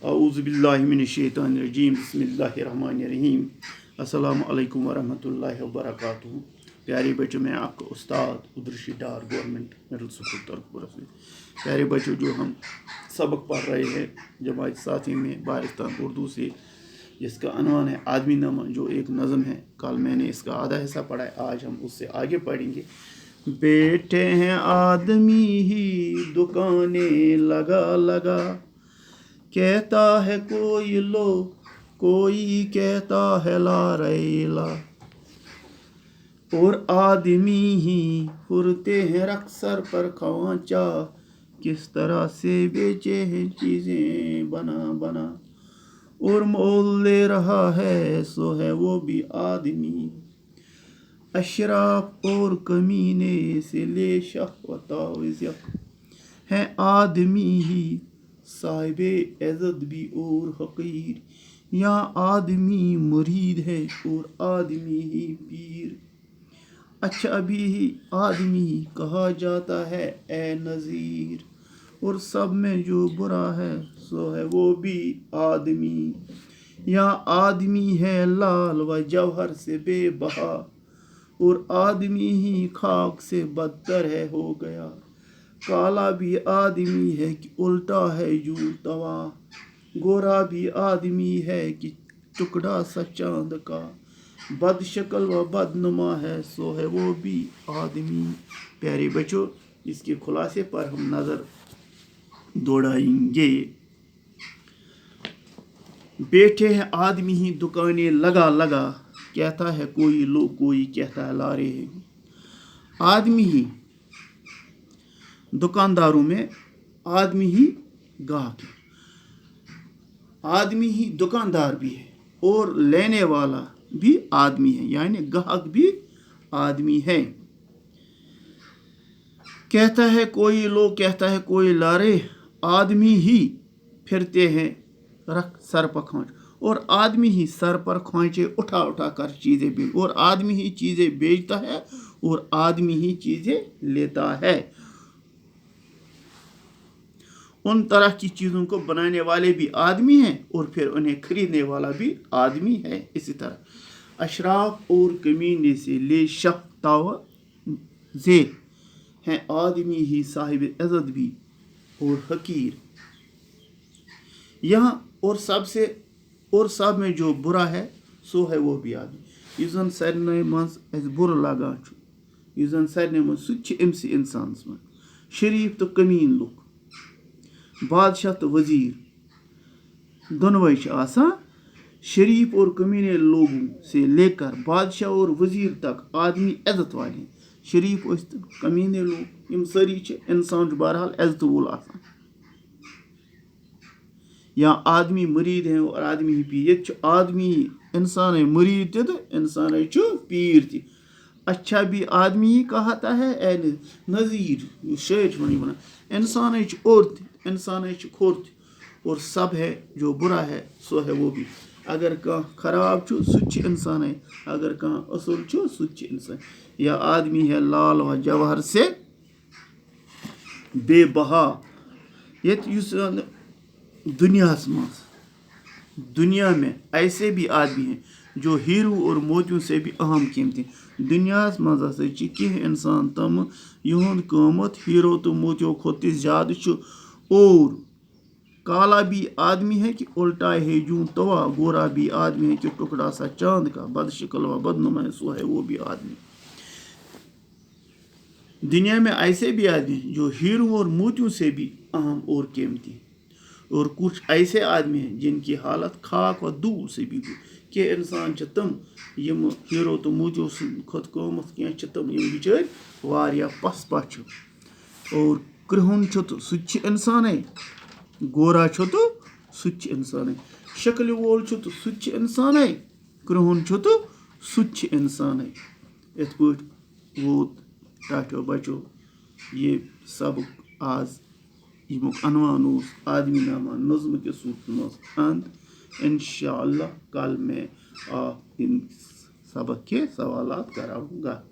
औज़ुबिल्लाहि मिनश्शैतानिर्रजीम बिस्मिल्लाहिर्रहमानिर्रहीम। अस्सलामु अलैकुम वरहमतुल्लाहि वबरकातुहू। प्यारे बच्चों, मैं आपका उस्ताद उदरशी डार गवर्नमेंट मिडिल स्कूल तरकपुरा से। प्यारे बच्चों, जो हम सबक पढ़ रहे हैं जमात साथी में बारिस्तान उर्दू से, जिसका अनवान है आदमी नामा, जो एक नज़म है। कल मैंने इसका आधा हिस्सा पढ़ा है, आज हम उससे आगे पढ़ेंगे। बैठे हैं आदमी ही दुकानें लगा लगा, कहता है कोई लो, कोई कहता है ला रैला। और आदमी ही फुरते हैं रक्सर पर खवांचा, किस तरह से बेचे हैं चीज़ें बना बना। और मोल ले रहा है सो है वो भी आदमी, अशराफ और कमीने से ले शहवत है आदमी ही, साहिबे इज़्ज़त भी और हकीर। यहाँ आदमी मुरीद है और आदमी ही पीर। अच्छा भी आदमी कहा जाता है ए नज़ीर, और सब में जो बुरा है सो है वो भी आदमी। यहाँ आदमी है लाल व जौहर से बेबहा, और आदमी ही खाक से बदतर है हो गया। काला भी आदमी है कि उल्टा है यूं तवा, गोरा भी आदमी है कि टुकड़ा सा चांद का। बदशक्ल व बदनुमा है सो है वो भी आदमी। प्यारे बच्चों, इसके खुलासे पर हम नज़र दौड़ाएंगे। बैठे हैं आदमी ही दुकानें लगा लगा, कहता है कोई लो, कोई कहता है ला रहे। आदमी ही दुकानदारों में आदमी ही गाहक है, आदमी ही दुकानदार भी है, और लेने वाला भी आदमी है, यानी गाहक भी आदमी है। कहता है कोई लो, कहता है कोई लारे। आदमी ही फिरते हैं रख सर पर खोंच, और आदमी ही सर पर खोंचे उठा उठा कर चीज़ें बेच, और आदमी ही चीज़ें बेचता है और आदमी ही चीज़ें लेता है। उन तरह की चीज़ों को बनाने वाले भी आदमी हैं और फिर उन्हें खरीदने वाला भी आदमी है। इसी तरह अशराफ और कमीने से ले शख्ताव जे हैं आदमी ही, साहिब इज़्ज़त भी और हकीर। यहाँ और सब में जो बुरा है सो है वो भी आदमी। इस सारे मज बुर लगा, इस सारे मज सह अमस इंसान मन शरीफ तो कमीन लुक, बादशाह तो वजीर दोनों आसान। शरीफ और कमीने लोगों से लेकर बादशाह और वजीर तक आदमी इज्जत वाले। शरीफ कमीने लोग यम सारी इंसान बहरहाल इज्जत वोल आसान। यहाँ आदमी मुरीद है और आदमी ही पीर। ये आदमी इंसान है मुरीद तो इंसान है पीर थी। अच्छा भी आदमी ही कहता है ए नज़ीर, शेर बना इंसान है और इंसान है खोर, और सब है जो बुरा है सो है वो भी। अगर कह खराब सह इंसान है, अगर कह असल सह इंसान। या आदमी है लाल व जवाहर से बेबहा। ये दुनिया में ऐसे भी आदमी हैं जो हीरो और मोतियों से भी अहम कीमती। दुनिया मज कह इंसान तम यहद कीमत हीरो तो मोतियों खोत ज़्यादा। और काला भी आदमी है कि उल्टा है यूं तवा, गोरा भी आदमी है कि टुकड़ा सा चांद का। बदशक्ल व बदनुमा सो है वो भी आदमी। दुनिया में ऐसे भी आदमी हैं जो हीरो और मोतियों से भी अहम और कीमती, और कुछ ऐसे आदमी हैं जिनकी हालत खाक व धूल से भी हुई। कि इंसान तम यम हीरो तो मोतियों खुद कीमत कह तम यम बिचार वारिया पस पछ। और कृहुन तो सह इंसान है, गोरा तो सह इंसान है, शक्ल वोल तो सह इंसान है, कृहुन तो सह इंसान है। इत पे वोत टाटो बचो ये सब आज यमुक अनवान आदमी नामा नज़्म के सूरत में अंत। इंशाअल्लाह कल मैं इन सबक के सवालात कराऊंगा।